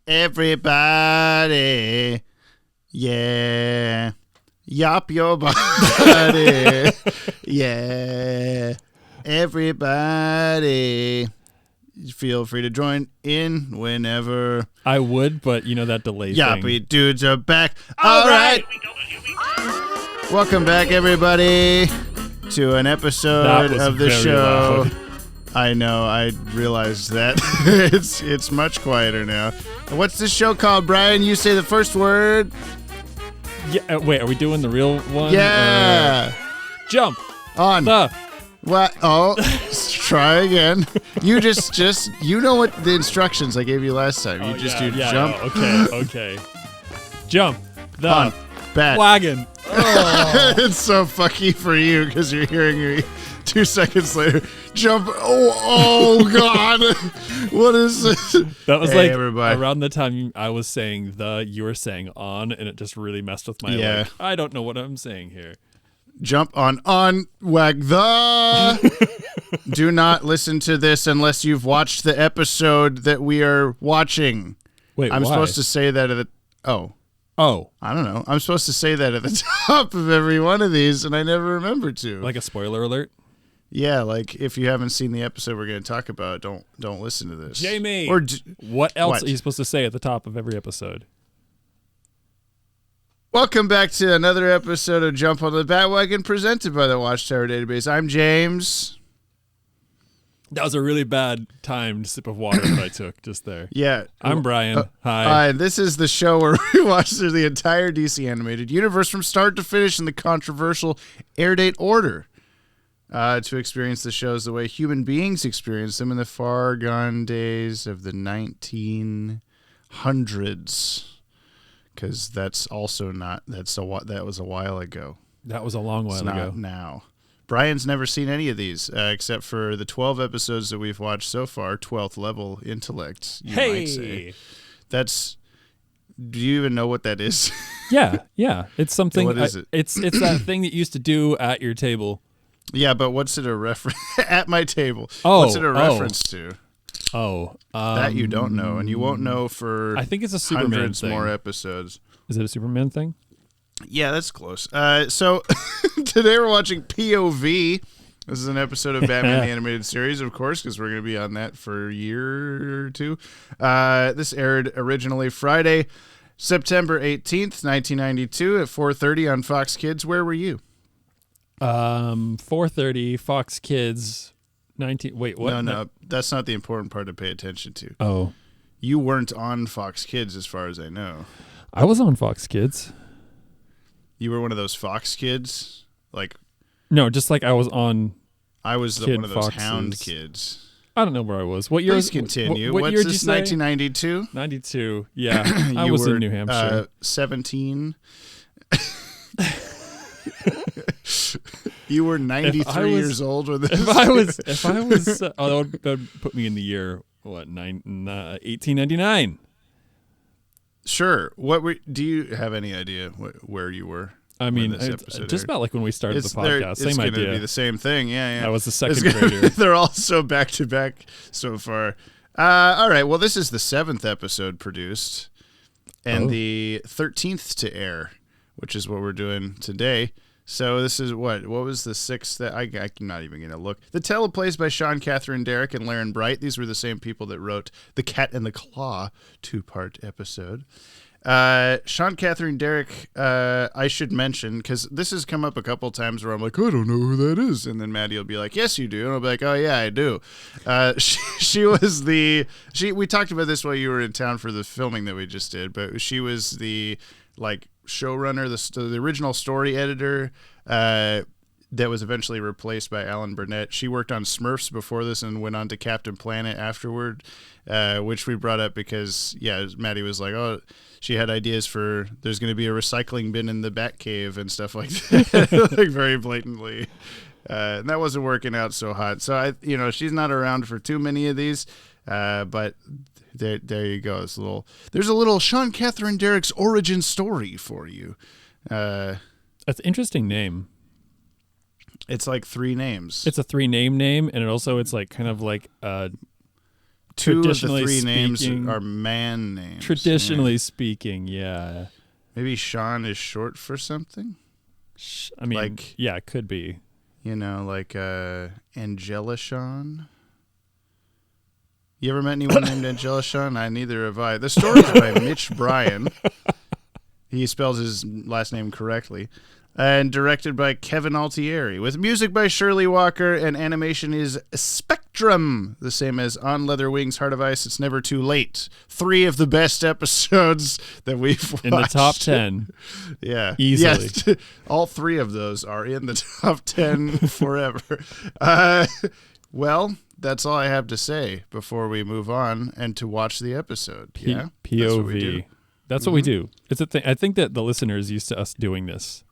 Everybody, yeah, yop your body, yeah. Everybody, feel free to join in whenever. I would, but you know that delay Yappy thing. dudes are back. All right. Welcome back, everybody, to an episode of the show. Loud. I know, I realized that. It's much quieter now. What's this show called, Brian? You say the first word. Yeah. Wait, are we doing the real one? Yeah. Jump On. the. What? Oh, try again. You just you know what the instructions I gave you last time. You just do jump. Oh, okay. Jump the On. Bat-Wagon. Oh. It's so fucky for you because you're hearing me 2 seconds later. Jump. Oh God. What is this? That was Hey, like everybody. around the time I was saying you were saying on, and it just really messed with my Yeah. I don't know what I'm saying here. Jump on wag the. Do not listen to this unless you've watched the episode that we are watching. Wait, I'm why? supposed to say that at the. Oh, I don't know. I'm supposed to say that at the top of every one of these, and I never remember to. like a spoiler alert? Yeah, like if you haven't seen the episode we're going to talk about, don't listen to this. Jamie, Or what else what? are you supposed to say at the top of every episode? Welcome back to another episode of Jump on the Bat-Wagon, presented by the Watchtower Database. I'm James. That was a really bad timed sip of water that I took just there. Yeah. I'm Brian. Hi. This is the show where we watch through the entire DC animated universe from start to finish in the controversial Airdate order. To experience the shows the way human beings experience them in the far gone days of the 1900s. Because that's also not, that was a while ago. That was a long while It's not ago. now. Brian's never seen any of these, except for the 12 episodes that we've watched so far, 12th level intellect, you might say. Do you even know what that is? Yeah. It's something. What is it? It's that thing that you used to do at your table. Yeah, but what's it a reference at my table? Oh, what's it a reference to? That You don't know, and you won't know for I think it's a Superman hundreds thing. more episodes. Is it a Superman thing? Yeah, that's close. So today we're watching P.O.V. This is an episode of Batman the Animated Series, of course, because we're going to be on that for a year or two. This aired originally Friday, September 18th, 1992 at 4:30 on Fox Kids. Where were you? 4:30 Fox Kids 19 Wait, what? No, that's not the important part to pay attention to. Oh. You weren't on Fox Kids as far as I know. I was on Fox Kids. You were one of those Fox Kids? Like No, just like I was on I was Kid one of those Foxes. Hound Kids. I don't know where I was. What year? Please continue. What What's year did this, you say? 1992? 92. Yeah. I was in New Hampshire. 17. You were 93 years old when this. If I was, that would put me in the year 1899. Sure. Do you have any idea where you were? I when mean, this it's episode just aired? about like when we started the podcast. It's Same going to idea. be the same thing. Yeah. I was the It's second gonna- grader. They're all so back to back so far. All right. Well, this is the 7th episode produced, and the 13th to air, which is what we're doing today. So this is what was the 6th that I'm not even going to look. The teleplays by Sean Catherine Derrick and Laren Bright. These were the same people that wrote The Cat and the Claw 2-part episode. Sean Catherine Derrick, I should mention, because this has come up a couple times where I'm like, I don't know who that is. And then Maddie will be like, yes, you do. And I'll be like, oh, yeah, I do. She was we talked about this while you were in town for the filming that we just did, but she was the, like, showrunner, the original story editor, that was eventually replaced by Alan Burnett. She worked on Smurfs before this and went on to Captain Planet afterward, which we brought up because, Maddie was like, oh, she had ideas for there's going to be a recycling bin in the Batcave and stuff like that, like very blatantly. And that wasn't working out so hot. So, she's not around for too many of these, but there you go. There's a little Sean Catherine Derrick's origin story for you. That's an interesting name. It's like 3 names. It's a 3-name, and it's like kind of like two of the Traditionally three names speaking- are man names. Traditionally speaking, yeah. Maybe Sean is short for something? I mean, Like- yeah, it could be. You know, like Angela Sean. You ever met anyone named Angela Sean? Neither have I. The story's by Mitch Bryan. He spells his last name correctly. And directed by Kevin Altieri, with music by Shirley Walker, and animation is Spectrum, the same as On Leather Wings, Heart of Ice, It's Never Too Late. 3 of the best episodes that we've watched. In the top 10. Yeah. Easily. Yes. All 3 of those are in the top 10 forever. Well, that's all I have to say before we move on and to watch the episode. Yeah? POV. That's what we do. It's a thing. I think that the listener is used to us doing this.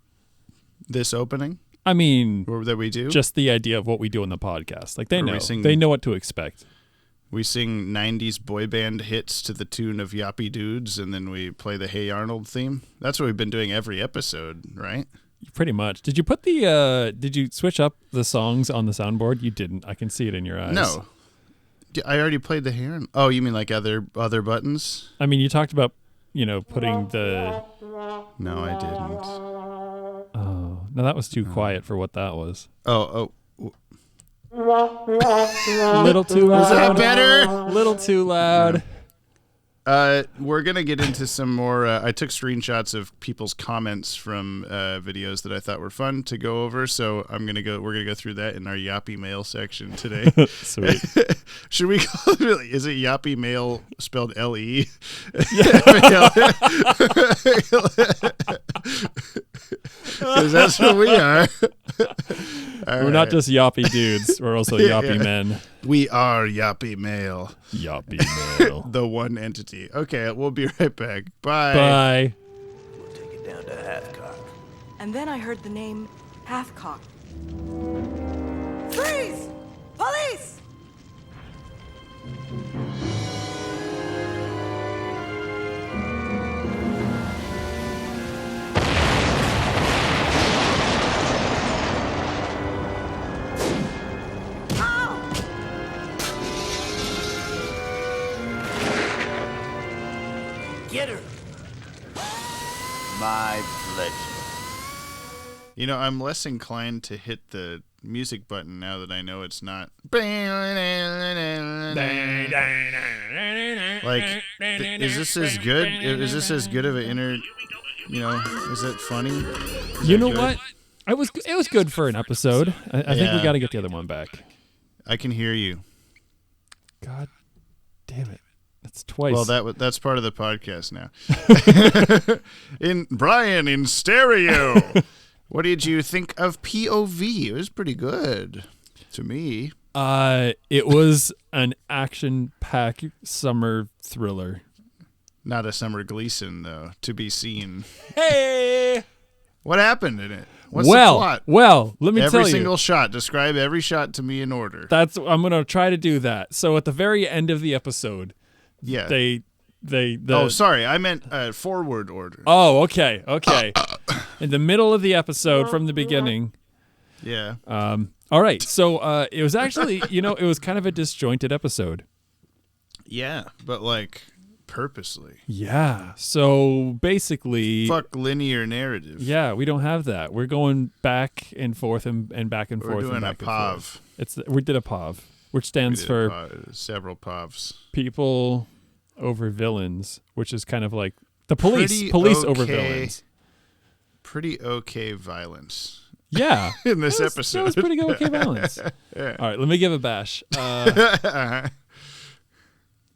This opening? I mean, Or that we do? just the idea of what we do on the podcast. Like they Or we know. sing- They know what to expect. We sing 90s boy band hits to the tune of Yappy Dudes, and then we play the Hey Arnold theme. That's what we've been doing every episode, right? Pretty much. Did you put the did you switch up the songs on the soundboard? You didn't. I can see it in your eyes. No. I already played the Hey Arnold. Oh, you mean like other buttons? I mean, you talked about, putting the No, I didn't. Oh, no, that was too quiet for what that was. Oh. Little too loud. Is that better? Little too loud. We're gonna get into some more. I took screenshots of people's comments from videos that I thought were fun to go over. So we're gonna go through that in our Yappy Mail section today. Sweet. Should we call it? Is it Yappy Mail spelled L-E? Because that's what we are. We're not just yappy dudes. We're also yappy men. We are Yappy Mail, Yappy male. the one entity. Okay, we'll be right back. Bye. Bye. We'll take it down to Halfcock. And then I heard the name Halfcock. Freeze! Police! Get her! My pleasure. You know, I'm less inclined to hit the music button now that I know it's not. Like, is this as good? Is this as good of an inner? Is it funny? Is You that know good? what? It was good for an episode. I think we Yeah. got to get the other one back. I can hear you. God damn it. That's twice. Well, that's part of the podcast now. in Brian in stereo. What did you think of P.O.V? It was pretty good to me. It was an action-packed summer thriller. Not a Summer Gleason though, to be seen. Hey! What happened in it? What's the plot? Well, let me Every tell single you. shot. Describe every shot to me in order. I'm going to try to do that. So at the very end of the episode, Yeah. Sorry. I meant forward order. Oh, okay. In the middle of the episode from the beginning. Yeah. All right. So it was actually, it was kind of a disjointed episode. Yeah, but like purposely. Yeah. So basically, Fuck linear narrative. yeah, we don't have that. We're going back and forth and back and We're forth. doing and a back and forth. POV. We did a POV, which stands for several POVs. people over villains, which is kind of like the police Pretty over okay. villains. Pretty okay violence Yeah. in this That episode. was pretty good. Okay, balance. Yeah. All right, let me give a bash.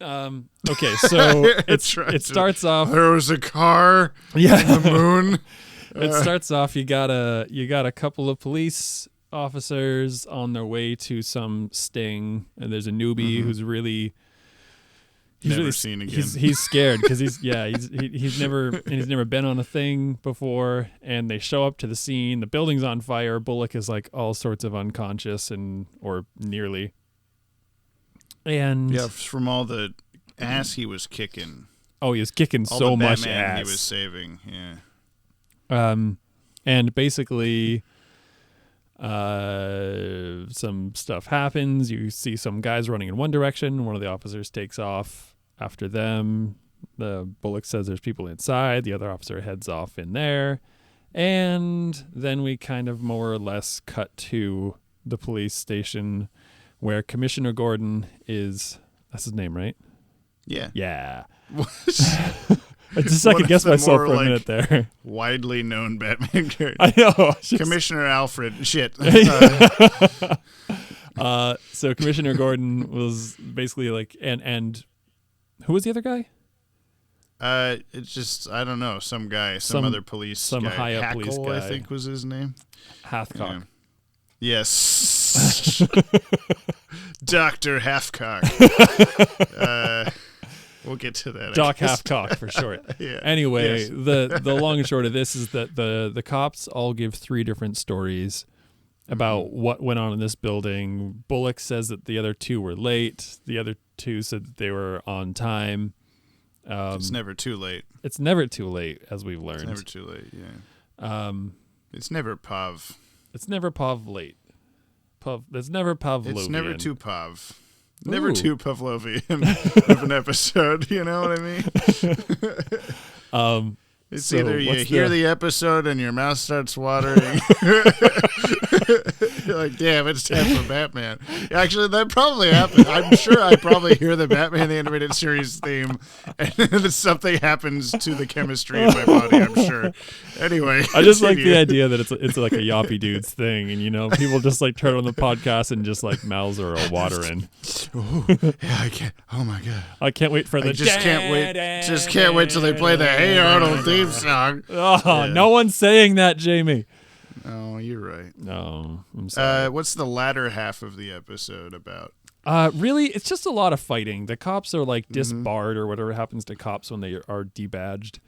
Okay, so it starts off. There was a car Yeah. on the moon. It starts off. You got a couple of police officers on their way to some sting, and there's a newbie who's really. Never seen again. He's scared because he's never been on a thing before, and they show up to the scene. The building's on fire. Bullock is like all sorts of unconscious or nearly. And Yeah, from all the ass he was kicking. oh, he was kicking All so the much Batman ass. he was saving. Yeah. And basically, Some stuff happens. You see some guys running in one direction. One of the officers takes off after them. The Bullock says there's people inside. The other officer heads off in there. And then we kind of more or less cut to the police station where Commissioner Gordon is... That's his name, right? Yeah. Yeah. I just second guessed myself for a minute there. Widely known Batman character. I know. Commissioner Alfred. Shit. So Commissioner Gordon was basically like, and who was the other guy? It's just, I don't know, some guy, some other police some guy. high up police guy. I think was his name. Hathcock. Yeah. Yes. Dr. Halfcock. We'll get to that. Doc Halfcock for short. Yeah. Anyway, Yes. the long and short of this is that the cops all give 3 different stories about what went on in this building. Bullock says that the other 2 were late. The other 2 said that they were on time. It's never too late. It's never too late, as we've learned. It's never too late, yeah. It's never POV. It's never POV late. It's never Pavlovian. It's never too POV. Never Ooh. too Pavlovian of an episode, you know what I mean? It's so either you hear the episode and your mouth starts watering. You're like, damn, it's time for Batman. Actually, that probably happened. I'm sure I probably hear the Batman the Animated Series theme, and then something happens to the chemistry in my body, I'm sure. Anyway. I just like the idea that it's like a Yappy Dudes thing, and, you know, people just like turn on the podcast and just like mouths are all watering. Ooh, yeah, I can't. Oh, my God. I can't wait for the... Can't wait till they play the Hey Arnold theme song. Oh, Yeah. No one's saying that, Jamie. Oh, you're right. No, I'm sorry. What's the latter half of the episode about? Really, it's just a lot of fighting. The cops are like disbarred or whatever happens to cops when they are debadged.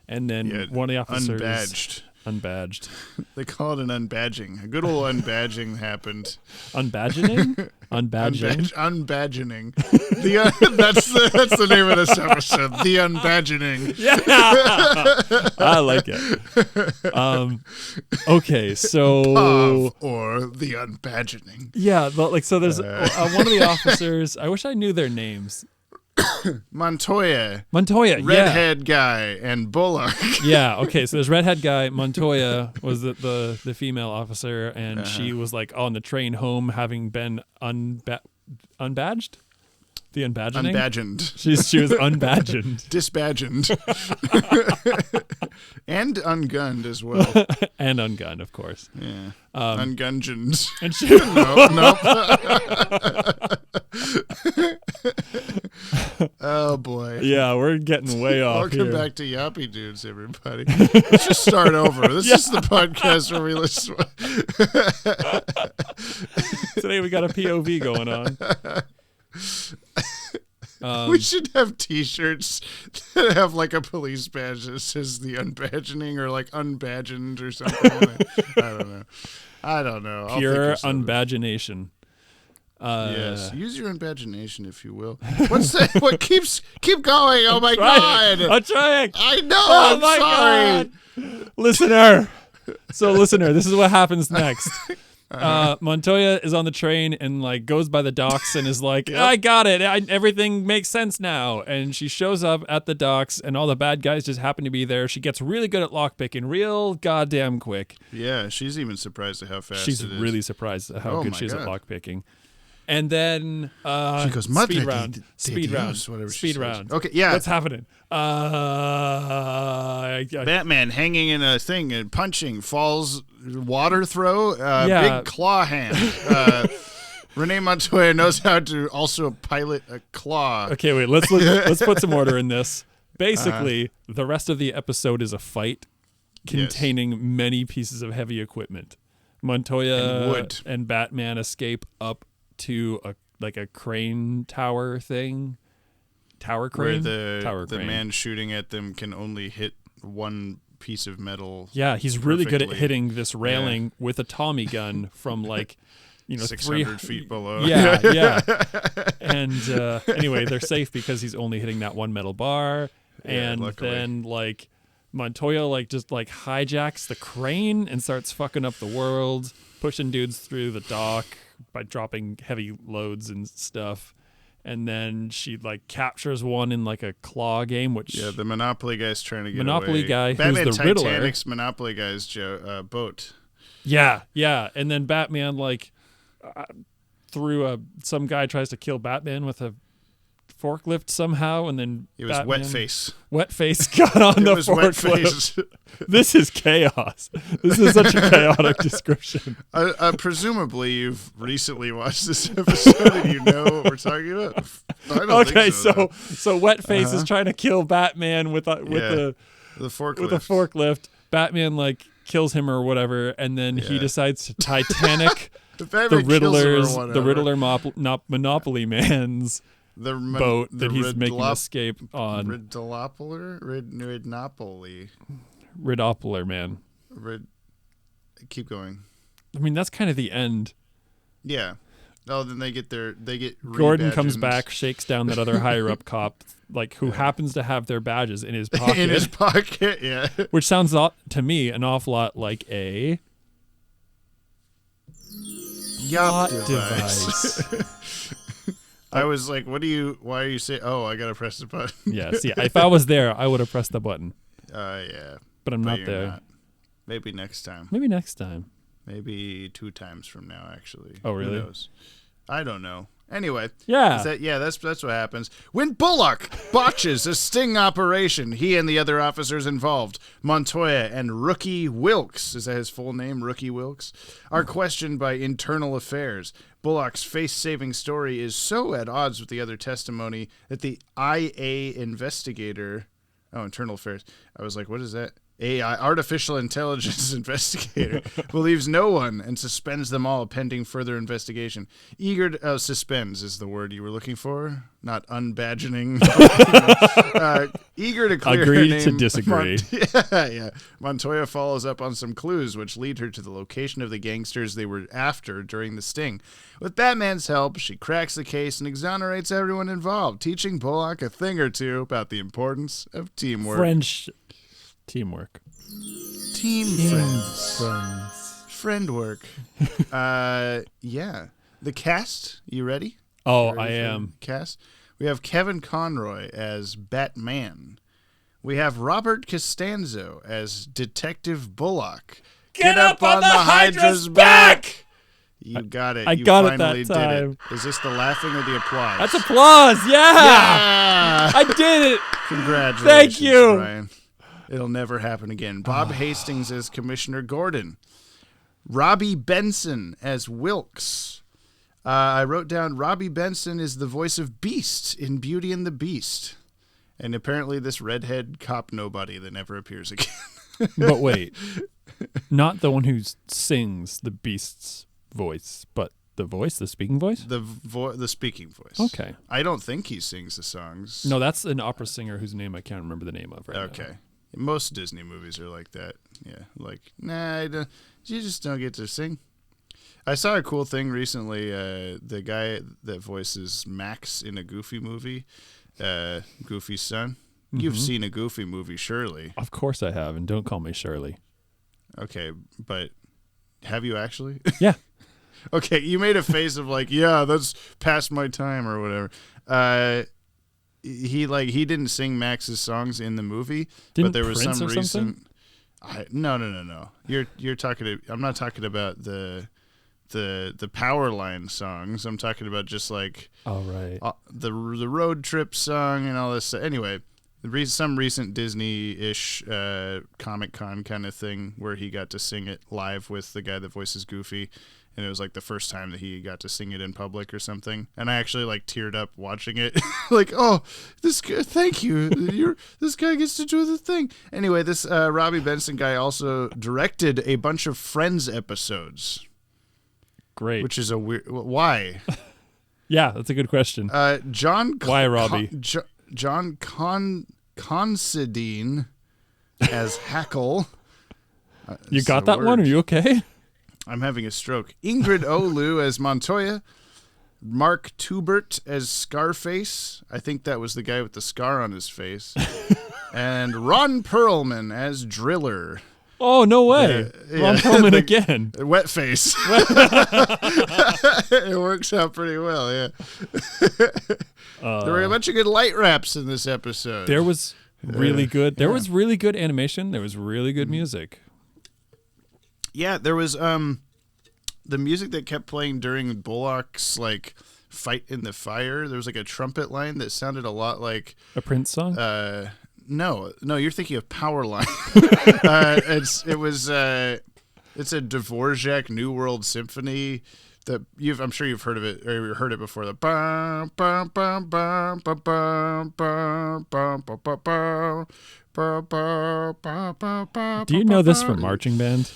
And then one of the officers... Unbadged. They call it an unbadging. A good old unbadging happened. Unbadgening? Unbadging? Unbadgening. That's the name of this episode. The Unbadgening. Yeah, I like it. Okay, so POV or the Unbadgening. yeah, so there's one of the officers. I wish I knew their names. Montoya, redhead guy, and Bullock. Yeah, okay, so there's redhead guy. Montoya was the female officer, and she was like on the train home, having been unbadged. The unbadgening? Unbadgened. She was unbadgened. Disbadgened. And ungunned as well. And ungunned, of course. Yeah. Ungungeoned. And she Oh, boy. Yeah, we're getting way off Welcome here. back to Yappy Dudes, everybody. Let's just start over. This is the podcast where we listen. Today we got a POV going on. We should have T-shirts that have like a police badge that says the Unbadgening or like Unbadgened or something. I don't know. I'll Pure think of something. unbadgination. Yes, use your unbadgination if you will. What's that? What keep going? Oh my God! I'm trying. I know. Oh I'm my sorry. God. Listener, this is what happens next. Montoya is on the train and like goes by the docks and is like, I got it. Everything makes sense now. And she shows up at the docks and all the bad guys just happen to be there. She gets really good at lockpicking real goddamn quick. Yeah, she's even surprised at how fast She's it is. really surprised at how good my she is at God. lockpicking. And then She goes, speed "Madre round, de speed Dios," round, whatever she speed says. round. Okay, yeah. What's happening? Batman hanging in a thing and punching, falls, water throw, Yeah. big claw hand. Renee Montoya knows how to also pilot a claw. Okay, wait. Let's put some order in this. Basically, the rest of the episode is a fight containing many pieces of heavy equipment. Montoya And wood. and Batman escape up to a crane tower thing. Tower crane? Where Tower the crane. man shooting at them can only hit one piece of metal. Yeah, he's really good at perfectly. hitting this railing with a Tommy gun from 600 feet below. Yeah. And anyway, they're safe because he's only hitting that one metal bar. Yeah, And luckily. then Montoya just hijacks the crane and starts fucking up the world, pushing dudes through the dock by dropping heavy loads and stuff. And then she captures one in a claw game, which the Monopoly guy's trying to get Monopoly away. guy, Batman who's the Riddler. Titanic's Monopoly guy's boat. Yeah. And then Batman through some guy tries to kill Batman with a forklift somehow, and then It was Batman, Wetface got on the forklift. This is chaos. This is such a chaotic description. Presumably, you've recently watched this episode and you know what we're talking about. I don't think so Wetface is trying to kill Batman with the forklift. With a forklift. Batman kills him or whatever, and then he decides to Titanic the Riddler Monopoly Man's boat that he's making escape on. Riddler man. Keep going. I mean, that's kind of the end. Yeah. Oh, then they get Gordon comes back, shakes down that other higher up cop, who happens to have their badges in his pocket. In his pocket, yeah. Which sounds to me an awful lot like a yacht device. I was like, why are you saying, I got to press the button. Yeah, see, if I was there, I would have pressed the button. Yeah. But I'm not there. Not. Maybe next time. Maybe 2 times from now, actually. Oh, really? Who knows? I don't know. Anyway. Yeah. That's what happens. When Bullock botches a sting operation, he and the other officers involved, Montoya and Rookie Wilkes, is that his full name, Rookie Wilkes, are questioned by Internal Affairs. Bullock's face-saving story is so at odds with the other testimony that the IA investigator... Oh, Internal Affairs. I was like, what is that? AI, artificial intelligence investigator, believes no one and suspends them all pending further investigation. Suspends is the word you were looking for, not unbadgening. Eager to clear Agree her name. to disagree. Yeah. Montoya follows up on some clues which lead her to the location of the gangsters they were after during the sting. With Batman's help, she cracks the case and exonerates everyone involved, teaching Bullock a thing or two about the importance of teamwork. Teamwork. Team friends. Friend work. Yeah. The cast, you ready? Oh, I am. Cast. We have Kevin Conroy as Batman. We have Robert Costanzo as Detective Bullock. Get up on the Hydra's back! You got it. I you got it finally that time. did it. Is this the laughing or the applause? That's applause. Yeah! I did it. Congratulations, Thank you. Brian. It'll never happen again. Bob Hastings as Commissioner Gordon. Robbie Benson as Wilkes. I wrote down Robbie Benson is the voice of Beast in Beauty and the Beast. And apparently this redhead cop nobody that never appears again. But wait. Not the one who sings the Beast's voice, but the speaking voice? The speaking voice. Okay. I don't think he sings the songs. No, that's an opera singer whose name I can't remember the name of right now. Okay. Most Disney movies are like that. Yeah, you just don't get to sing. I saw a cool thing recently. The guy that voices Max in a Goofy movie, Goofy's son. Mm-hmm. You've seen a Goofy movie, surely. Of course I have, and don't call me Shirley. Okay, but have you actually? Yeah. Okay, you made a face of that's past my time or whatever. He didn't sing Max's songs in the movie, but there was Prince some reason. No. You're talking. I'm not talking about the Powerline songs. I'm talking about just the road trip song and all this. Anyway, some recent Disney-ish Comic-Con kind of thing where he got to sing it live with the guy that voices Goofy. And it was the first time that he got to sing it in public or something. And I actually teared up watching it. This guy, thank you. This guy gets to do the thing. Anyway, this Robbie Benson guy also directed a bunch of Friends episodes. Great. Which is a weird... Why? Yeah, that's a good question. Why, Robbie? John Considine as Hackle. You got that one? Are you okay? I'm having a stroke. Ingrid Olu as Montoya. Mark Tubert as Scarface. I think that was the guy with the scar on his face. And Ron Perlman as Driller. Oh, no way. Ron Perlman again. Wet face. It works out pretty well, yeah. There were a bunch of good light wraps in this episode. There was really good. There was really good animation. There was really good music. Yeah, there was the music that kept playing during Bullock's like fight in the fire. There was like a trumpet line that sounded a lot like a Prince song. No, you're thinking of Powerline. It's a Dvorak New World Symphony that I'm sure you've heard of it or heard it before. The bum, bum, bum, bum, bum, bum, bum, bum, bum, bum. Do you know this from marching band?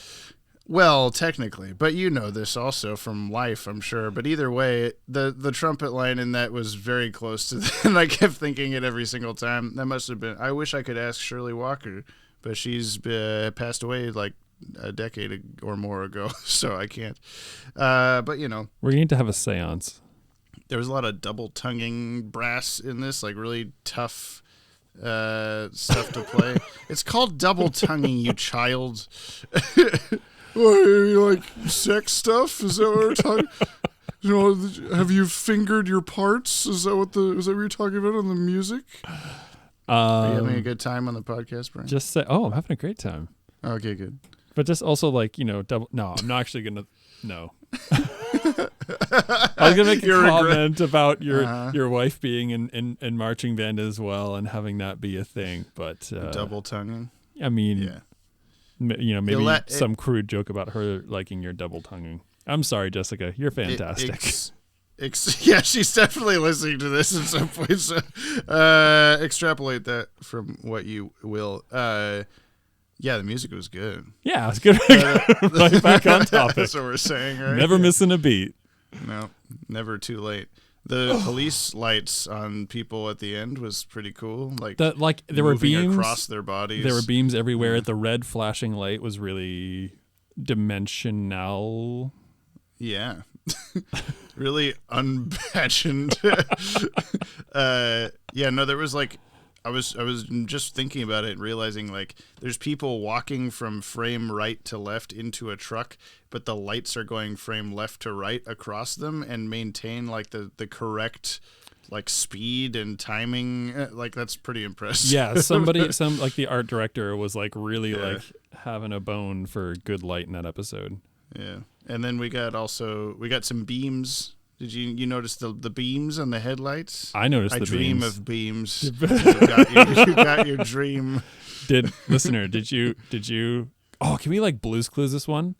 Well, technically, but you know this also from life, I'm sure. But either way, the trumpet line in that was very close to that, and I kept thinking it every single time. That must have been. I wish I could ask Shirley Walker, but she's passed away like a decade or more ago, so I can't. But you know, we need to have a seance. There was a lot of double tonguing brass in this, like really tough stuff to play. It's called double tonguing, you child. What, you like sex stuff? Is that what we're talking? You know, have you fingered your parts? Is that what you're talking about on the music? Are you having a good time on the podcast, Brian? Just say, I'm having a great time. Okay, good. But just also like, double. No, I'm not actually gonna. No. I was gonna make a comment about your wife being in marching band as well and having that be a thing, but double tonguing. I mean, yeah. Maybe some crude joke about her liking your double tonguing. I'm sorry, Jessica. You're fantastic. Yeah, she's definitely listening to this at some point. So, extrapolate that from what you will. Yeah, the music was good. Yeah, it's good. Right back on topic. That's what we're saying, right? Never missing a beat. No, never too late. The police lights on people at the end was pretty cool. There were beams across their bodies. There were beams everywhere. Yeah. The red flashing light was really dimensional. Yeah. Really unpatchened. Yeah, no, there was like I was just thinking about it and realizing like there's people walking from frame right to left into a truck, but the lights are going frame left to right across them and maintain like the correct like speed and timing. Like that's pretty impressive. Yeah, some like the art director was like really like having a bone for good light in that episode. Yeah. And then we got some beams. Did you notice the beams on the headlights? I noticed the beams. I dream of beams. You got your dream. Did you? Oh, can we like Blue's Clues this one?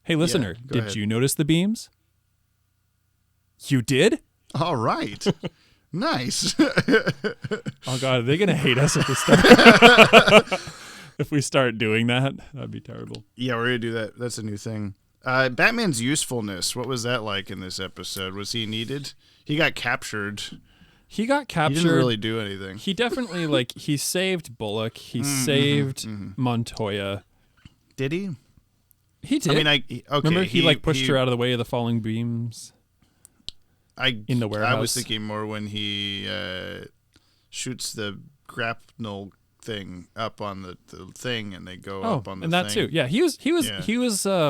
Hey, listener, did you notice the beams? You did? All right. Nice. Oh God, are they gonna hate us if we start? If we start doing that, that'd be terrible. Yeah, we're gonna do that. That's a new thing. Batman's usefulness, what was that like in this episode? Was he needed? He got captured. He didn't really do anything. He definitely, he saved Bullock. He saved Montoya. Did he? He did. I mean, okay. Remember, he pushed her out of the way of the falling beams in the warehouse? I was thinking more when he shoots the grapnel thing up on the thing and they go up on the thing. And that too. Yeah, he was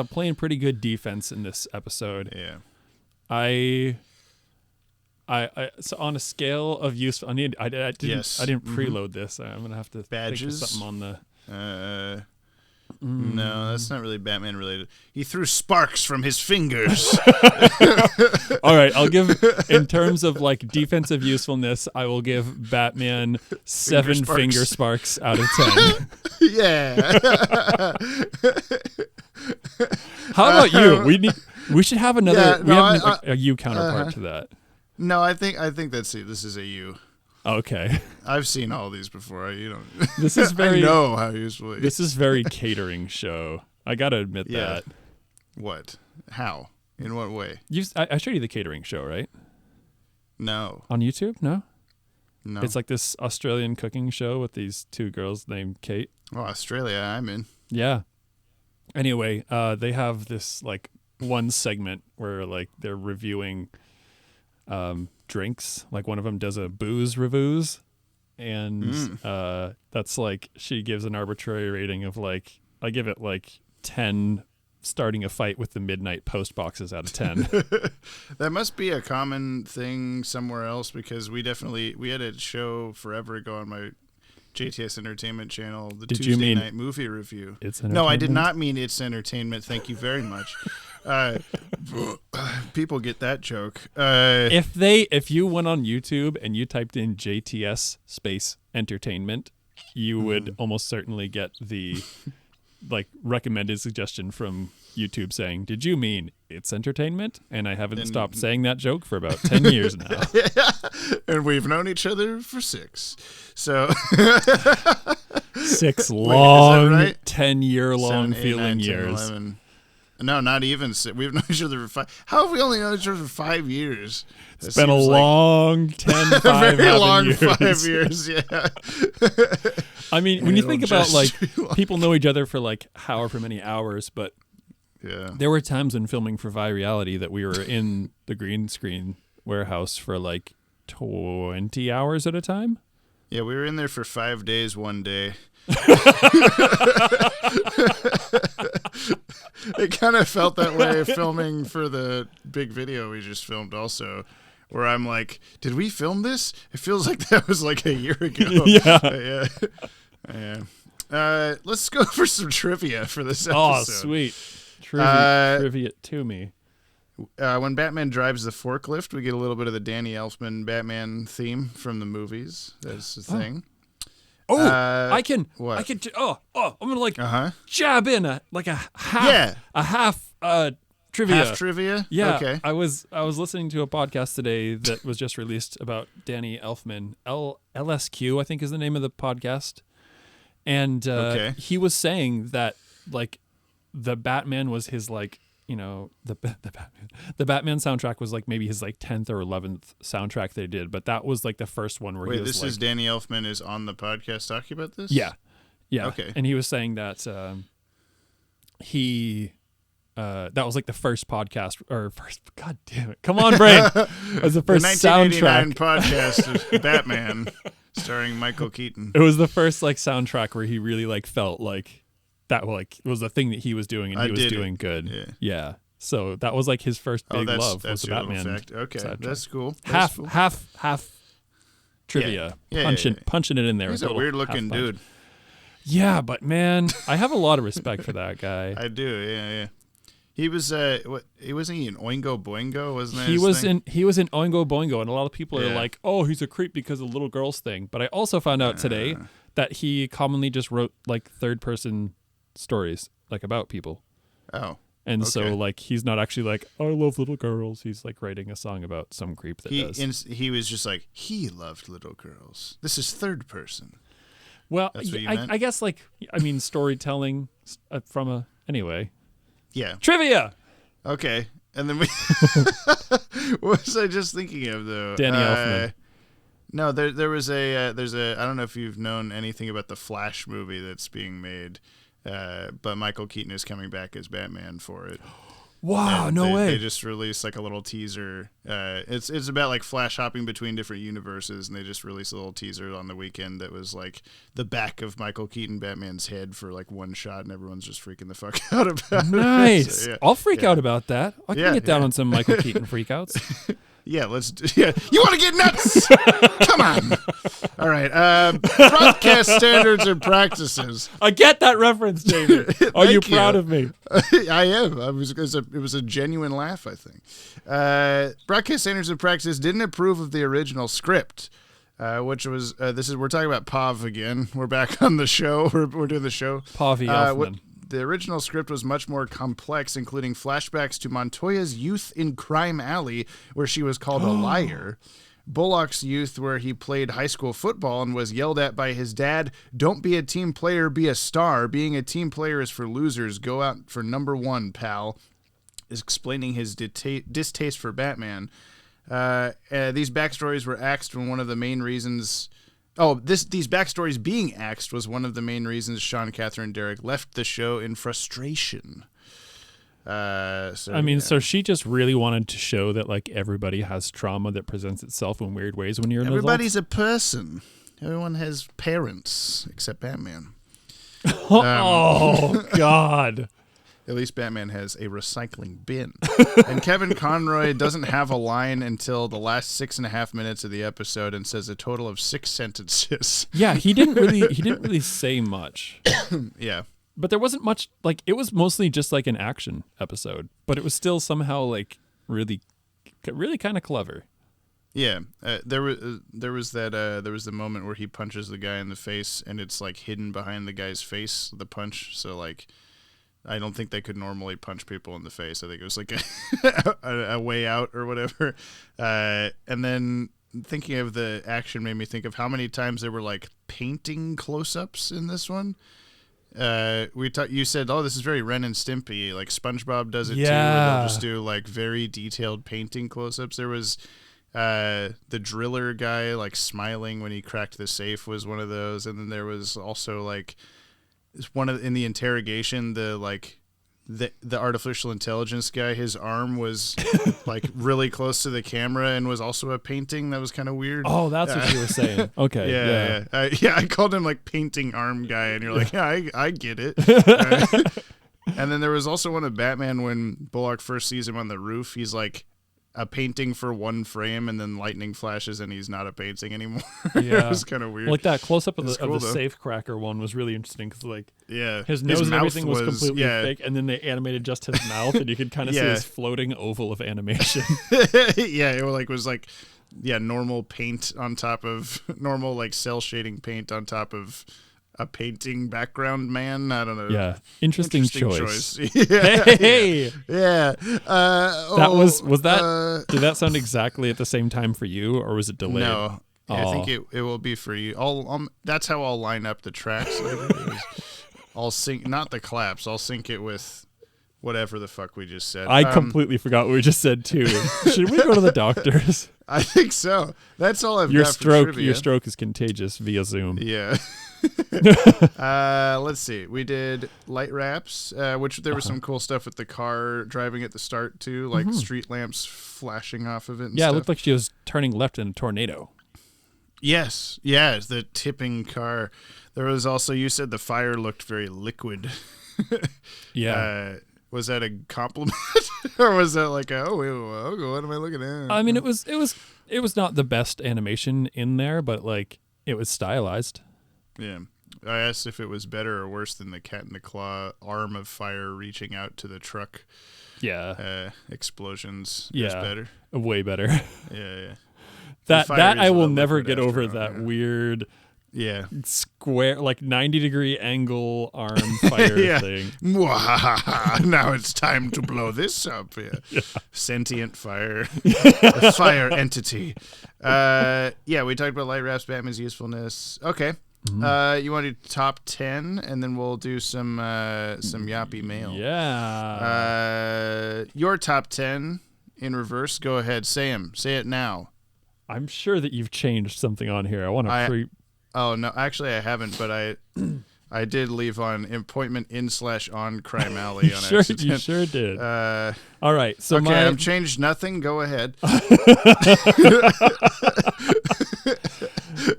playing pretty good defense in this episode. Yeah. I so on a scale of use, I didn't preload this. I'm gonna have to badges. Think of something on the. No, that's not really Batman related. He threw sparks from his fingers. All right, I'll give, in terms of like defensive usefulness, I will give Batman 7 finger sparks out of 10. Yeah. How about you? We should have another. A you counterpart to that. No, I think that's it. This is a you. Okay. I've seen all these before. This is very. I know how useful. This is very catering show. I gotta admit that. What? How? In what way? I showed you the catering show, right? No. On YouTube? No. No. It's like this Australian cooking show with these 2 girls named Kate. Oh, Australia! I'm in. Yeah. Anyway, they have this like one segment where like they're reviewing drinks. Like one of them does a booze reviews, and that's like she gives an arbitrary rating of like I give it like 10 starting a fight with the midnight post boxes out of 10. That must be a common thing somewhere else because we had a show forever ago on my JTS Entertainment channel, the Did Tuesday you mean night movie review. It's No, I did entertainment? not mean it's entertainment. Thank you very much. People get that joke. If you went on YouTube and you typed in JTS space entertainment, you would almost certainly get the like recommended suggestion from YouTube saying, "Did you mean it's entertainment?" And I haven't stopped saying that joke for about 10 years now. And we've known each other for 6. So 6 long, right? 10-year-long 7, 8, feeling 9, 10, years. 11. No, not even 6. We've known each other for 5. How have we only known each other for 5 years? It's been a long 10, 5 very long years. 5 years, yeah. I mean, when you think about just like too long. people know each other for like however many hours, but Yeah. there were times when filming for Vi Reality that we were in the green screen warehouse for like 20 hours at a time. Yeah, we were in there for 5 days one day. It kind of felt that way filming for the big video we just filmed also, where I'm like, did we film this? It feels like that was like a year ago. Yeah. Yeah. Let's go for some trivia for this episode. Oh, sweet. Trivia to me. When Batman drives the forklift, we get a little bit of the Danny Elfman Batman theme from the movies. That's the thing. Oh, I can. what? I can. I'm gonna like Uh-huh. jab in a half trivia. Half trivia? Yeah. Okay. I was listening to a podcast today that was just released about Danny Elfman. LSQ, I think is the name of the podcast. And Okay. he was saying that like the Batman was his like, you know, the Batman soundtrack was like maybe his like 10th or 11th soundtrack they did, but that was like the first one where Wait, he was this like, is Danny Elfman is on the podcast talking about this? Yeah. Okay. And he was saying that that was like the first podcast God damn it. Come on, brain. It was the first The 1989 soundtrack. podcast of Batman starring Michael Keaton. It was the first like soundtrack where he really like felt like that like was the thing that he was doing and he was doing good. Yeah. So that was like his first big love was the your little Batman. fact. Okay, soundtrack. that's cool. Half trivia. Yeah. Punching it in there. He's with a little weird looking half punch. dude. Yeah, but man, I have a lot of respect for that guy. I do. Yeah. He was wasn't he in Oingo Boingo? Wasn't that He his was thing? in Oingo Boingo, and a lot of people are Yeah. like, "Oh, he's a creep because of the little girls thing." But I also found out today that he commonly just wrote like third-person stories, like about people, Oh. and Okay. so like he's not actually like, "I love little girls." He's like writing a song about some creep that does. He was just like he loved little girls. This is third person. Well, That's what you meant? I guess like I mean storytelling from a anyway Yeah. trivia. Okay. And then we what was I just thinking of though? Danny Elfman. No, there was there's a I don't know if you've known anything about the Flash movie that's being made, but Michael Keaton is coming back as Batman for it. Wow, And no they, way. They just released like a little teaser. It's about like Flash hopping between different universes, and they just released a little teaser on the weekend that was like the back of Michael Keaton Batman's head for like one shot, and everyone's just freaking the fuck out about it. Nice. So, yeah. I'll freak out about that. I can Yeah, get down yeah. on some Michael Keaton freakouts. Yeah, yeah. You want to get nuts? Come on. All right. Broadcast standards and practices. I get that reference, David. Are you Thank you. proud of me? I am. It was a genuine laugh, I think. Broadcast standards and practices didn't approve of the original script, which was we're talking about P.O.V again. We're back on the show. We're doing the show. P.O.V. Elfman. The original script was much more complex, including flashbacks to Montoya's youth in Crime Alley, where she was called a liar. Bullock's youth, where he played high school football and was yelled at by his dad, "Don't be a team player, be a star. Being a team player is for losers. Go out for number one, pal," is explaining his distaste for Batman. These backstories were axed when one of the main reasons... these backstories being axed was one of the main reasons Sean, Catherine, Derek left the show in frustration. So she just really wanted to show that like everybody has trauma that presents itself in weird ways when you're an everybody's a person. Everyone has parents except Batman. Oh God. At least Batman has a recycling bin. And Kevin Conroy doesn't have a line until the last 6.5 minutes of the episode and says a total of 6 sentences. Yeah, he didn't really say much. Yeah. But there wasn't much, like, it was mostly just like an action episode, but it was still somehow like really kind of clever. Yeah, there was the moment where he punches the guy in the face, and it's like hidden behind the guy's face, the punch. So like, I don't think they could normally punch people in the face. I think it was like a way out or whatever. And then thinking of the action made me think of how many times there were like painting close-ups in this one. You said, oh, this is very Ren and Stimpy. Like SpongeBob does it too, where they'll just do like very detailed painting close-ups. There was the driller guy like smiling when he cracked the safe was one of those, and then there was also like in the interrogation, the artificial intelligence guy, his arm was like really close to the camera and was also a painting. That was kind of weird. Oh, that's what you were saying. Okay. Yeah. I called him like painting arm guy, and you're like, yeah, I get it. And then there was also one of Batman when Bullock first sees him on the roof. He's like a painting for one frame, and then lightning flashes, and he's not a painting anymore. Yeah, it was kind of weird. Like that close up of the cool, safe cracker one was really interesting because like his his nose and mouth everything was completely fake, and then they animated just his mouth, and you could kind of see this floating oval of animation. Yeah, it was like normal paint on top of normal like cell shading paint on top of a painting background man. I don't know. Yeah. Interesting choice. Yeah. Hey. Yeah. Was that did that sound exactly at the same time for you, or was it delayed? No. I think it will be for you. That's how I'll line up the tracks. I'll sync, not the claps. I'll sync it with whatever the fuck we just said. I completely forgot what we just said too. Should we go to the doctors? I think so. That's all I've got for trivia. Your stroke is contagious via Zoom. Yeah. Let's see. We did light wraps, which there was some cool stuff with the car driving at the start too, like street lamps flashing off of it. And yeah, stuff. it looked like she was turning left in a tornado. Yes, yeah, it's the tipping car. There was also, you said the fire looked very liquid. Yeah. Was that a compliment, or was that like what am I looking at? I mean, it was not the best animation in there, but like it was stylized. Yeah. I asked if it was better or worse than the cat in the claw arm of fire reaching out to the truck. Yeah. Explosions. Yeah. Is better. Way better. Yeah. That I will never get over that weird square, like 90-degree angle arm fire thing. Now it's time to blow this up. Yeah. Sentient fire. A fire entity. We talked about light wraps, Batman's usefulness. Okay. You want to do top 10, and then we'll do some Yappy mail. Yeah. Your top 10 in reverse. Go ahead. Say it now. I'm sure that you've changed something on here. I want to Oh, no. Actually, I haven't, but I did leave on appointment /on Crime Alley on accident. You sure did. All right. So okay, I've changed nothing. Go ahead.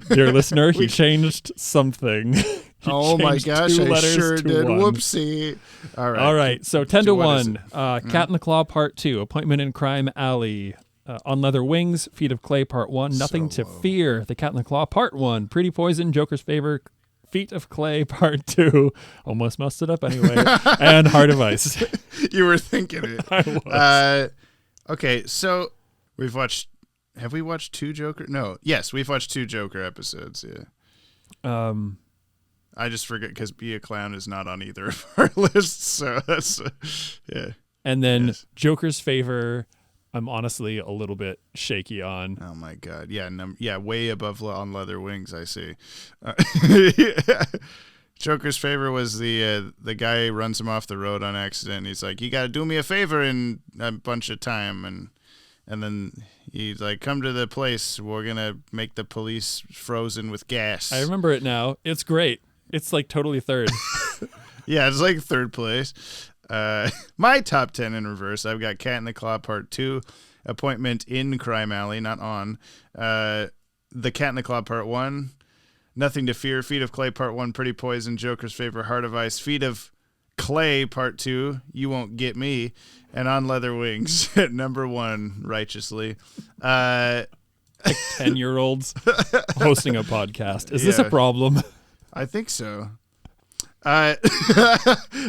Dear listener, he changed something. Oh my gosh, I sure did. 1. Whoopsie. All right. So 10 to 1. Cat in the Claw Part 2. Appointment in Crime Alley. On Leather Wings. Feet of Clay Part 1. Nothing to Fear. The Cat in the Claw Part 1. Pretty Poison. Joker's Favor. Feet of Clay Part 2. Almost messed it up anyway. And Heart of Ice. You were thinking it. I was. Okay, so have we watched 2 Joker? No. Yes, we've watched 2 Joker episodes, yeah. I just forget because Be a Clown is not on either of our lists, so that's, yeah. And then Joker's Favor, I'm honestly a little bit shaky on. Oh my God. Yeah, way above on Leather Wings, I see. Joker's Favor was the guy who runs him off the road on accident. He's like, you got to do me a favor in a bunch of time. And then he's like, come to the place. We're going to make the police frozen with gas. I remember it now. It's great. It's like totally third. Yeah, it's like third place. My top 10 in reverse. I've got Cat in the Claw Part 2, Appointment in Crime Alley, not on. The Cat in the Claw Part 1, Nothing to Fear, Feet of Clay Part 1, Pretty Poison, Joker's Favorite, Heart of Ice, Feet of Clay Part 2, You Won't Get Me, and On Leather Wings at number 1, righteously. Like 10-year-olds hosting a podcast. Is this a problem? I think so. All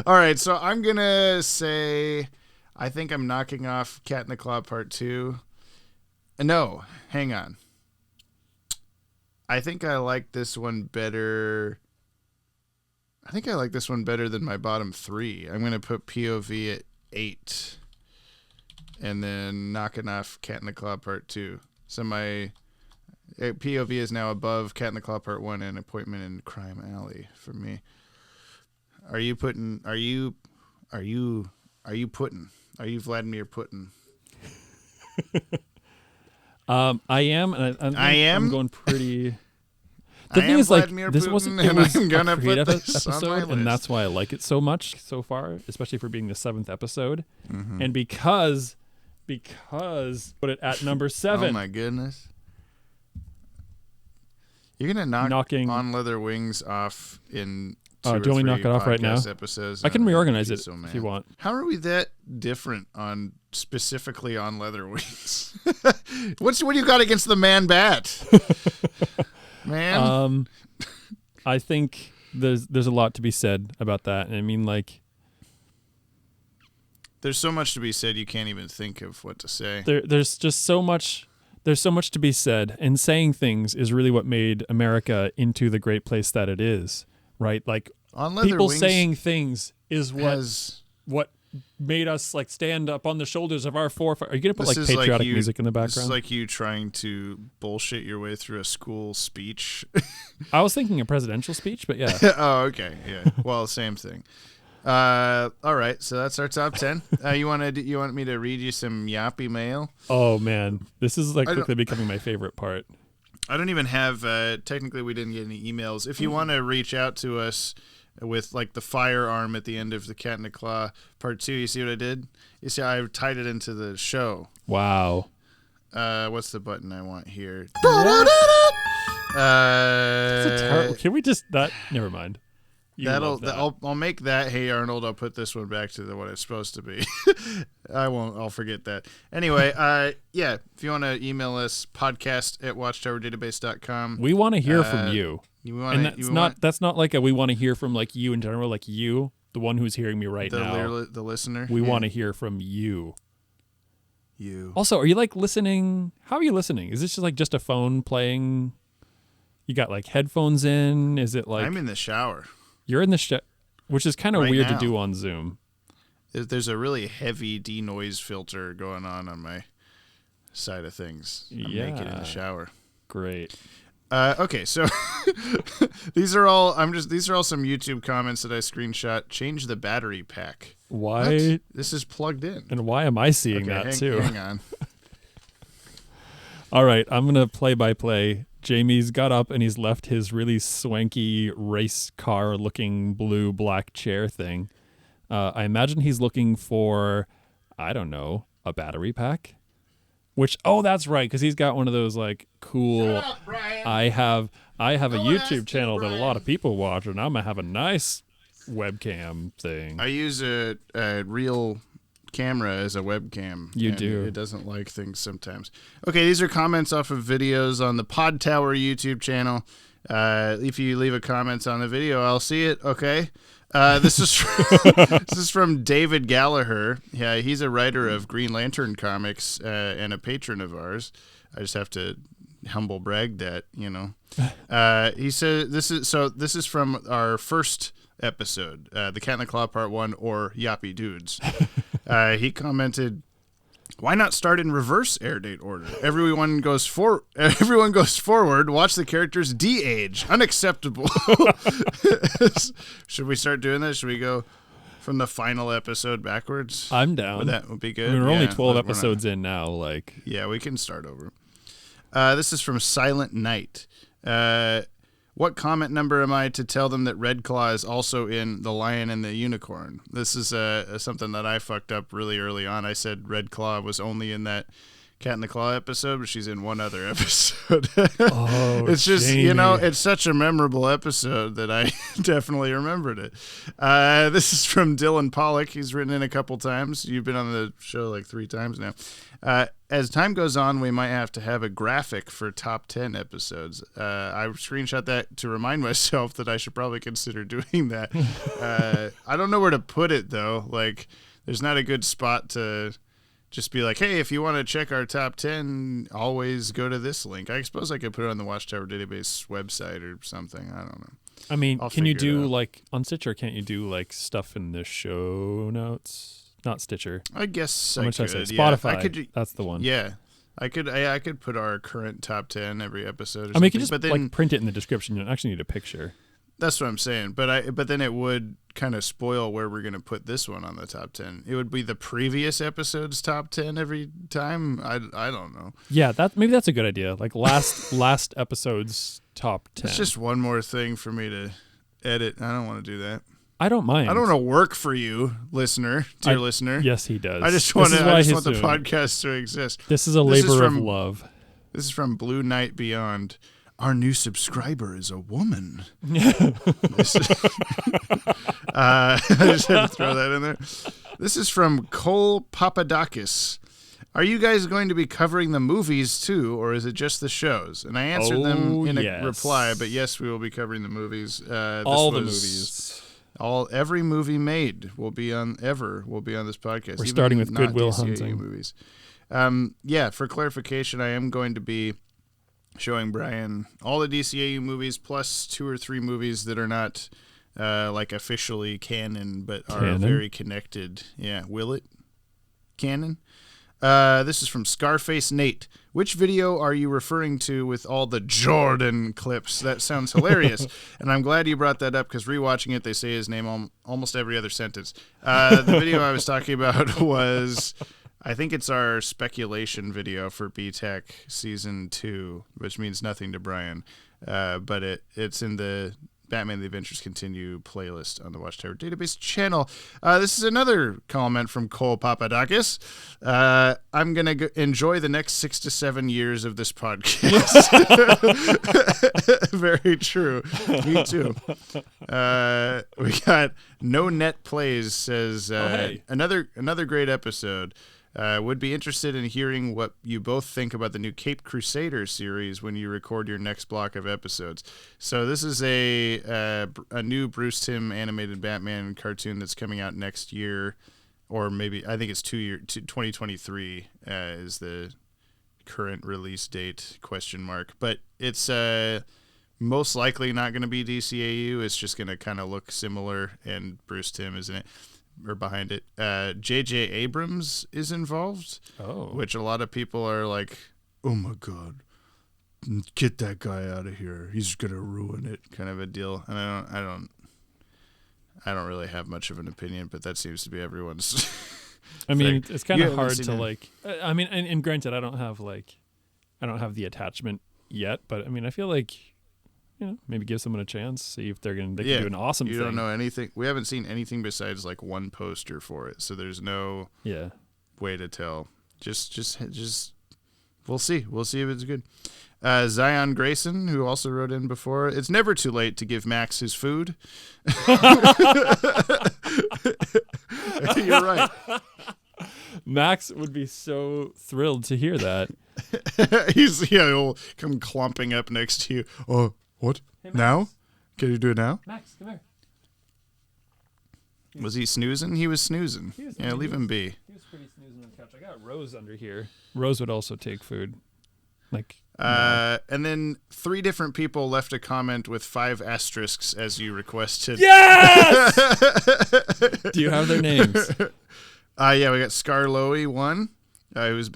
right, so I'm going to say I think I'm knocking off Cat in the Claw Part 2. No, hang on. I think I like this one better. I think I like this one better than my bottom 3. I'm going to put P.O.V. at 8. And then knocking off Cat in the Claw Part 2. So my P.O.V. is now above Cat in the Claw Part 1 and Appointment in Crime Alley for me. Are you Vladimir Putin? I am, and I'm going pretty. The I thing am is, like, Vladimir this Putin, wasn't and it was I'm gonna a creative put this on my episode, and list. that's why I like it so much so far, especially for being the 7th episode, and because put it at number 7. Oh my goodness! You're gonna Knocking On Leather Wings off in. Do you want me to knock it off right now? Episodes. I can reorganize it so if you want. How are we that different on specifically on Leather Wings? What do you got against the man bat? Man, I think there's a lot to be said about that, and I mean, like, there's so much to be said you can't even think of what to say. there's just so much. There's so much to be said, and saying things is really what made America into the great place that it is. Right, like On Leather people Wings saying things is has- what made us like stand up on the shoulders of our forefathers. Are you gonna put like This is patriotic you- music in the This is background? like you trying to bullshit your way through a school speech. I was thinking a presidential speech, but yeah. Oh, okay, yeah. Well, same thing. All right, so that's our top 10. You want me to read you some Yappy mail? Oh man, this is like I don't- quickly becoming my favorite part. I don't even have. Technically, we didn't get any emails. If you want to reach out to us with like the firearm at the end of the Cat and the Claw Part 2, you see what I did? You see, I tied it into the show. Wow. What's the button I want here? Can we just that? Never mind. You love that. I'll make that. Hey Arnold, I'll put this one back to what it's supposed to be. I won't. I'll forget that. Anyway, yeah. If you want to email us, podcast@watchtowerdatabase.com. We want to hear from you. And That's not like we want to hear from like you in general, like you, the one who's hearing me right now. The listener. We want to hear from you. You. Also, are you like listening? How are you listening? Is this just a phone playing? You got like headphones in? Is it like I'm in the shower. you're in the which is kind of Right weird now. to do on Zoom. There's a really heavy denoise filter going on my side of things. I'm naked in the shower. Great. Okay, so these are all some YouTube comments that I screenshot. Change the battery pack. Why? What? This is plugged in. And why am I seeing that too? Hang on. All right, I'm going to play by play. Jamie's got up and he's left his really swanky race car looking blue black chair thing. I imagine he's looking for, I don't know, a battery pack. Which, oh, that's right, because he's got one of those like cool. Shut up, Brian. I have a one asked YouTube you, channel that a lot of Brian. people watch, and I'm gonna have a nice webcam thing. I use a real camera as a webcam. You and do. It doesn't like things sometimes. Okay, these are comments off of videos on the Podtower YouTube channel. If you leave a comment on the video, I'll see it. Okay. This is from David Gallagher. Yeah, he's a writer of Green Lantern comics and a patron of ours. I just have to humble brag that, you know. He said this is from our first episode, the Cat and the Claw Part 1 or Yappy Dudes. He commented, "Why not start in reverse Airdate order? Everyone goes forward. Watch the characters de-age. Unacceptable." Should we start doing this? Should we go from the final episode backwards? I'm down. That would be good. I mean, we're only Yeah, 12 we're not- episodes in now. Like, Yeah, we can start over. This is from Silent Night. What comment number am I to tell them that Red Claw is also in The Lion and the Unicorn? This is something that I fucked up really early on. I said Red Claw was only in that Cat in the Claw episode, but she's in one other episode. Oh, it's just, Jamie. it's such a memorable episode that I definitely remembered it. This is from Dylan Pollock. He's written in a couple times. You've been on the show like 3 times now. As time goes on, we might have to have a graphic for top 10 episodes. I screenshot that to remind myself that I should probably consider doing that. I don't know where to put it, though. Like, there's not a good spot to just be like, hey, if you want to check our top 10, always go to this link. I suppose I could put it on the Watchtower Database website or something. I don't know. I mean, can you do, out. like, on Stitcher, can't you do, like, stuff in the show notes? Not Stitcher. I guess How I much could. did I say? Yeah. Spotify. I could, That's the one. yeah. I could put our current top 10 every episode or I mean, something. you can just, but then, like, print it in the description. You don't actually need a picture. That's what I'm saying. But then it would kind of spoil where we're going to put this one on the top 10. It would be the previous episode's top 10 every time. I don't know. Yeah, maybe that's a good idea. Like, last episode's top 10. It's just one more thing for me to edit. I don't want to do that. I don't mind. I don't want to work for you, dear listener. Yes, he does. I just want the doing it. podcast to exist. This is a labor of love. This is from Blue Knight Beyond. Our new subscriber is a woman. I just had to throw that in there. This is from Cole Papadakis. Are you guys going to be covering the movies too, or is it just the shows? And I answered them in a reply, but yes, we will be covering the movies. All the movies. Every movie made will be on this podcast. We're starting with Good Will DCAU Hunting movies. For clarification, I am going to be showing Brian all the DCAU movies plus 2 or 3 movies that are not like officially canon but are very connected. Yeah, will it? Canon? This is from Scarface Nate. Which video are you referring to with all the Jordan clips? That sounds hilarious. And I'm glad you brought that up because rewatching it, they say his name almost every other sentence. The video I was talking about was... I think it's our speculation video for B-Tech Season 2, which means nothing to Brian. But it's in the Batman The Adventures Continue playlist on the Watchtower Database channel. This is another comment from Cole Papadakis. I'm going to enjoy the next 6 to 7 years of this podcast. Very true. Me too. We got No Net Plays says, another great episode. Would be interested in hearing what you both think about the new Cape Crusader series when you record your next block of episodes. So this is a new Bruce Timm animated Batman cartoon that's coming out next year, or maybe I think it's 2023 is the current release date ? But it's most likely not going to be DCAU. It's just going to kind of look similar, and Bruce Timm is in it. Or behind it. J.J. Abrams is involved, which a lot of people are like, oh my God, get that guy out of here. He's going to ruin it, kind of a deal. And I don't really have much of an opinion, but that seems to be everyone's I mean, thing. it's kind of hard to like, I mean, and granted, I don't have the attachment yet, but I mean, I feel like, maybe give someone a chance, see if they can do an awesome thing. You don't know anything. We haven't seen anything besides like one poster for it, so there's no way to tell. Just we'll see. We'll see if it's good. Zion Grayson, who also wrote in before, it's never too late to give Max his food. You're right. Max would be so thrilled to hear that. He'll come clumping up next to you. Oh, what? Hey, now? Can you do it now? Max, come here. Was he snoozing? He was snoozing. Leave him be. He was pretty snoozing on the couch. I got Rose under here. Rose would also take food. And then 3 different people left a comment with 5 asterisks as you requested. Yes! Do you have their names? We got Scarloey 1. Who's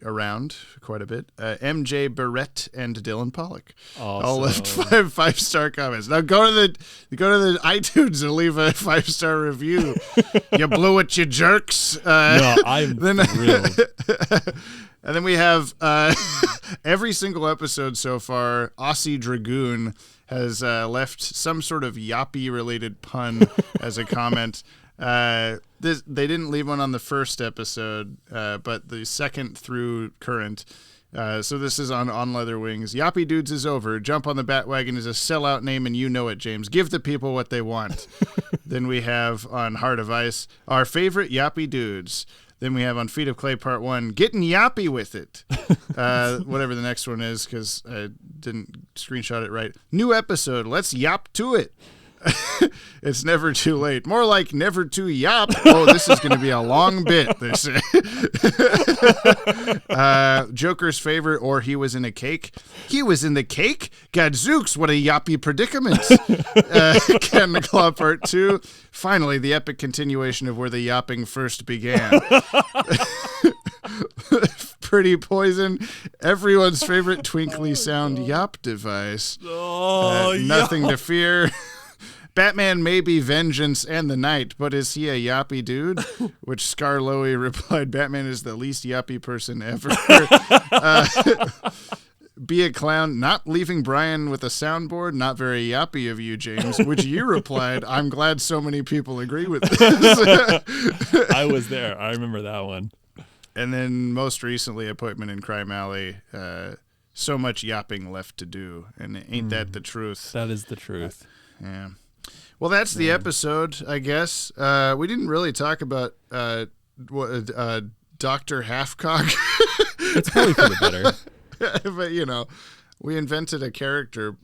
around quite a bit. MJ Barrett and Dylan Pollock all left 5-star comments. Now go to the iTunes and leave a 5-star review. You blew it, you jerks. No, I'm thrilled. And then we have every single episode so far. Aussie Dragoon has left some sort of Yappy related pun as a comment. They didn't leave one on the first episode, but the second through current. So this is on Leather Wings. Yappy Dudes is over. Jump on the Bat-Wagon is a sellout name, and you know it, James. Give the people what they want. Then we have on Heart of Ice, our favorite Yappy Dudes. Then we have on Feet of Clay Part 1, getting yappy with it. Whatever the next one is, because I didn't screenshot it right. New episode, let's yap to it. It's never too late. More like never too yap. Oh, this is going to be a long bit. They say. Joker's favorite, or he was in a cake. He was in the cake? Gadzooks, what a yappy predicament. Ken the Claw Part 2. Finally, the epic continuation of where the yapping first began. Pretty Poison, everyone's favorite twinkly sound yap device. Nothing to fear. Batman may be vengeance and the night, but is he a yappy dude? Which Scarlowy replied, Batman is the least yappy person ever. Be a clown, not leaving Brian with a soundboard, not very yappy of you, James. Which you replied, I'm glad so many people agree with this. I was there. I remember that one. And then most recently, Appointment in Crime Alley. So much yapping left to do, and ain't that the truth? That is the truth. Yeah. Well, that's the episode, I guess. We didn't really talk about Dr. Halfcock. It's probably for the better. But, you know, we invented a character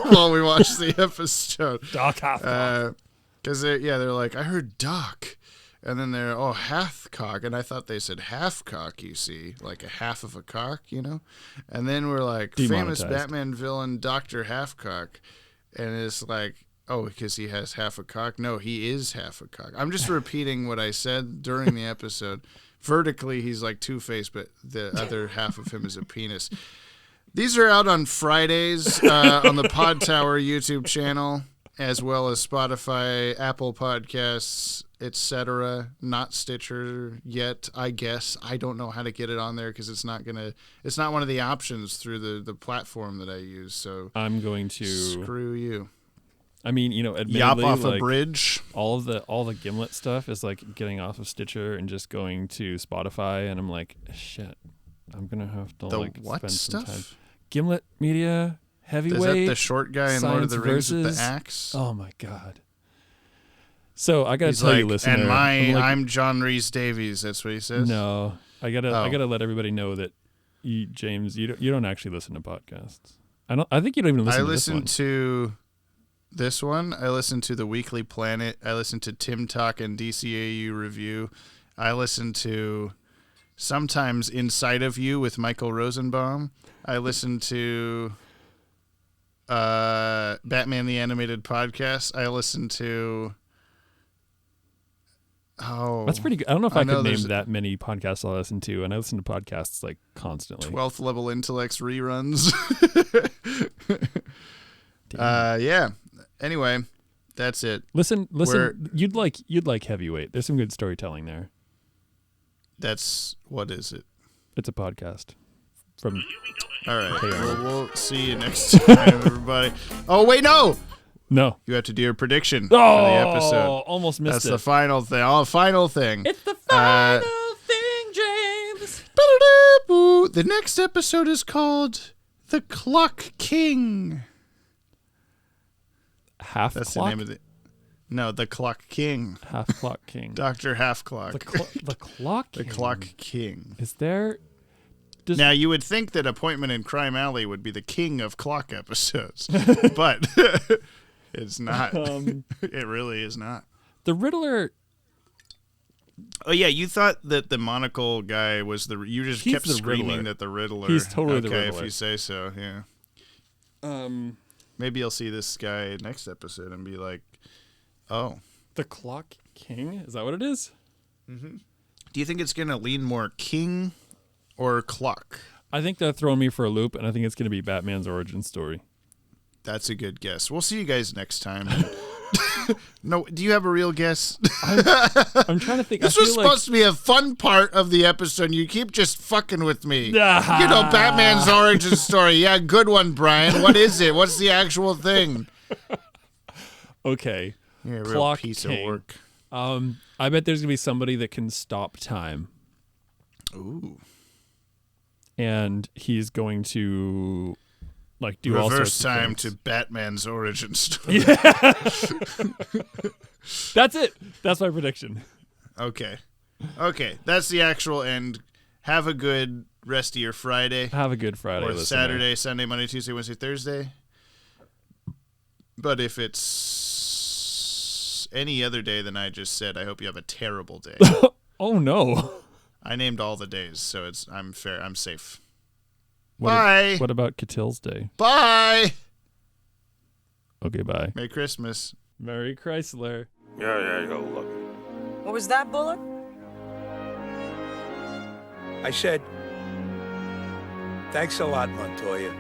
while we watched the episode. Doc Halfcock. Because, they're like, I heard Doc. And then they're, Halfcock. And I thought they said half-cock, you see. Like a half of a cock, you know? And then we're like, famous Batman villain Dr. Halfcock. And it's like, because he has half a cock? No, he is half a cock. I'm just repeating what I said during the episode. Vertically, he's like Two-Face, but the other half of him is a penis. These are out on Fridays on the Podtower YouTube channel, as well as Spotify, Apple Podcasts, etc. Not Stitcher yet, I guess. I don't know how to get it on there because it's not one of the options through the platform that I use. So I'm going to screw you. I mean, you know, admittedly, yap off like, a bridge. All the Gimlet stuff is like getting off of Stitcher and just going to Spotify, and I'm like, shit, I'm gonna have to spend some time. Gimlet Media, Heavyweight. Is that the short guy in Lord of the Rings with the axe? Oh my god. So I gotta tell you, listener, and I'm John Rhys Davies. That's what he says. No, I gotta let everybody know that James, you don't actually listen to podcasts. I think you don't even listen. I to this one. To this one. I listen to the Weekly Planet. I listen to Tim Talk and DCAU Review. I listen to sometimes Inside of You with Michael Rosenbaum. I listen to Batman the Animated Podcast. I listen to that's pretty good. I don't know if I could name that many podcasts I listen to, and I listen to podcasts like constantly. 12th Level Intellects reruns. Yeah. Anyway, that's it. Listen. You'd like Heavyweight. There's some good storytelling there. What is it? It's a podcast. From. All right. We'll see you next time, everybody. Oh wait, no. You have to do your prediction for the episode. Almost missed it. That's the final thing. Final thing. It's the final thing, James. The next episode is called The Clock King. That's the name of the Clock King. Half Clock King. Dr. Half Clock. The Clock King. The Clock King. Is there... Now, you would think that Appointment in Crime Alley would be the king of clock episodes, but it's not. It really is not. The Riddler... Oh, yeah, you thought that the monocle guy was you just kept screaming that the Riddler... He's totally the Riddler. Okay, if you say so, yeah. Maybe you'll see this guy next episode and be like, oh. The Clock King? Is that what it is? Mm-hmm. Do you think it's going to lean more king or clock? I think they're throwing me for a loop, and I think it's going to be Batman's origin story. That's a good guess. We'll see you guys next time. No, do you have a real guess? I'm trying to think. This was supposed to be a fun part of the episode, and you keep just fucking with me. You know, Batman's origin story. Yeah, good one, Brian. What is it? What's the actual thing? Okay. You're a real piece of work. I bet there's gonna be somebody that can stop time. Ooh. And he's going to like do all Reverse sorts of time things. to Batman's origin story. That's it. That's my prediction. Okay. That's the actual end. Have a good rest of your Friday. Have a good Friday, Or listener. Saturday, Sunday, Monday, Tuesday, Wednesday, Thursday. But if it's any other day than I just said, I hope you have a terrible day. Oh no. I named all the days, so I'm fair. I'm safe. What Bye. What about Catil's Day? Bye. Okay, bye. Merry Christmas. Merry Chrysler. Yeah, go look. What was that, Bullock? I said, thanks a lot, Montoya.